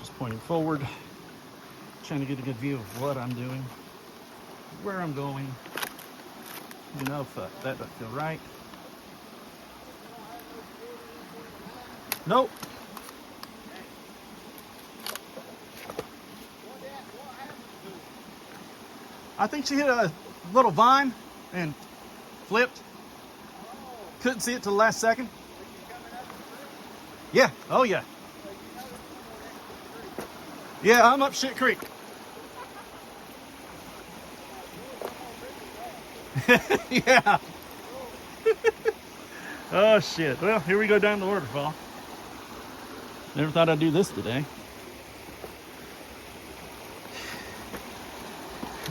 Just pointing forward, trying to get a good view of what I'm doing, where I'm going. You know, if that doesn't feel right. Nope. I think she hit a little vine and flipped. Couldn't see it till the last second. Yeah. Oh yeah. Yeah, I'm up Shit Creek. Yeah. Oh shit. Well, here we go down the waterfall. Never thought I'd do this today.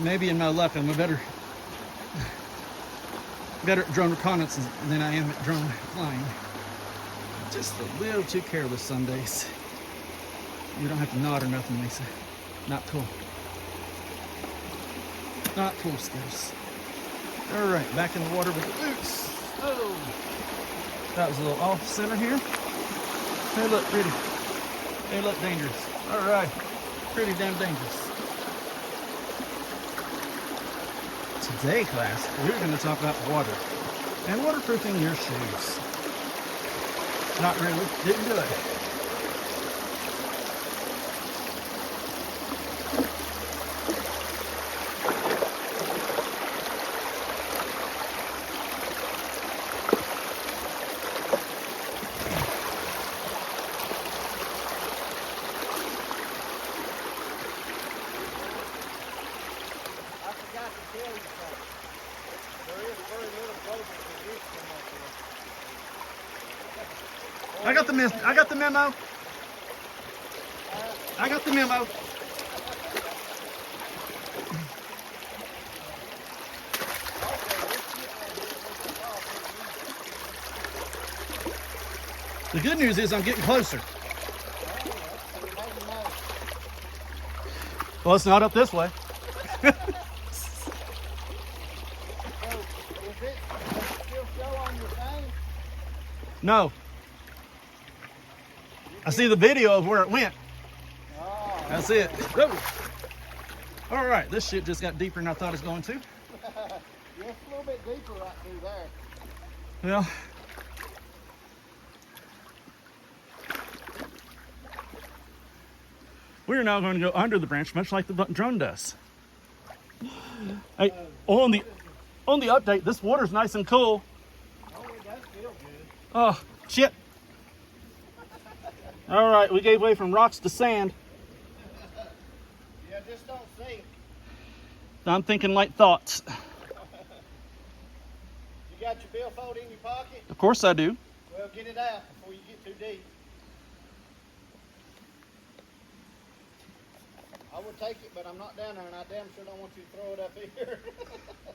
Maybe in my luck, I'm a better at drone reconnaissance than I am at drone flying. Just a little too careless some days. You don't have to nod or nothing, Lisa. Not cool. Not cool, Skittles. All right, back in the water with the boots. Oh, that was a little off center here. They look pretty. They look dangerous. All right, pretty damn dangerous. Today, class, we're going to talk about water and waterproofing your shoes. Not really. Didn't do it. I got the memo. I got the memo. The good news is I'm getting closer. Well, it's not up this way. No. I see the video of where it went. Oh, that's it. Oh. All right, this shit just got deeper than I thought it was going to. Yeah, it's a little bit deeper right through there. Well, we're now going to go under the branch, much like the drone does. Hey, on the update, this water's nice and cool. Oh, it does feel good. Oh, shit. All right, we gave way from rocks to sand. Yeah, just don't sink. I'm thinking light thoughts. You got your billfold in your pocket? Of course I do. Well, get it out before you get too deep. I would take it, but I'm not down there, and I damn sure don't want you to throw it up here.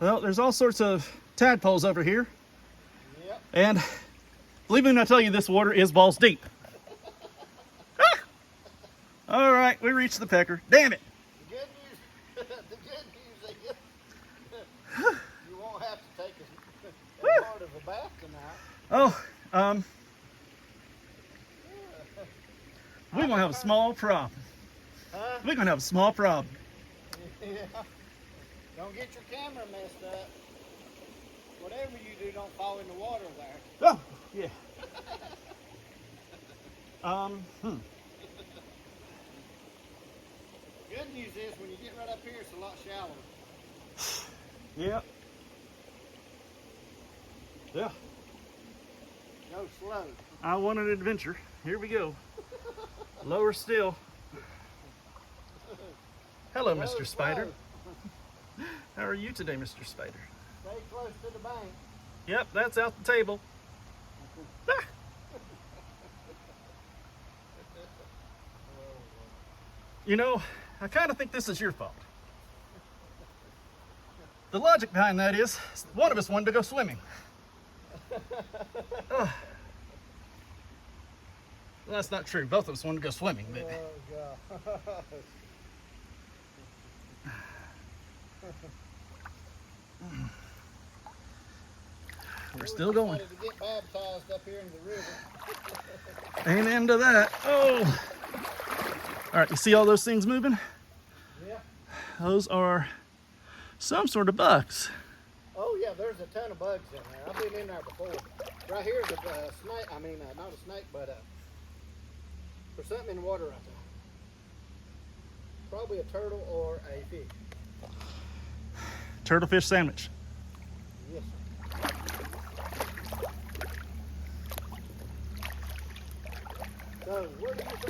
Well, there's all sorts of tadpoles over here. Yep. And believe me when I tell you, this water is balls deep. All right, we reached the pecker. Damn it. The good news is you won't have to take as hard of a bath tonight. Oh, we're going to have a small problem. Huh? We're going to have a small problem. Yeah. Don't get your camera messed up. Whatever you do, don't fall in the water there. Oh, yeah. Good news is when you get right up here, it's a lot shallower. Yep. Yeah. Go slow. I want an adventure. Here we go. Lower still. Hello, Mr. Spider. How are you today, Mr. Spider? Stay close to the bank. Yep, that's out the table. Ah. You know, I kind of think this is your fault. The logic behind that is, one of us wanted to go swimming. Well, that's not true. Both of us wanted to go swimming, but... Oh, God. We're still going. To get baptized up here in the river. Amen to that. Oh! All right, you see all those things moving? Yeah. Those are some sort of bugs. Oh yeah, there's a ton of bugs in there. I've been in there before. Right here's a snake. I mean, not a snake, but there's something in the water right there. Probably a turtle or a fish. Turtle fish sandwich. Yes, sir. So, what do you think?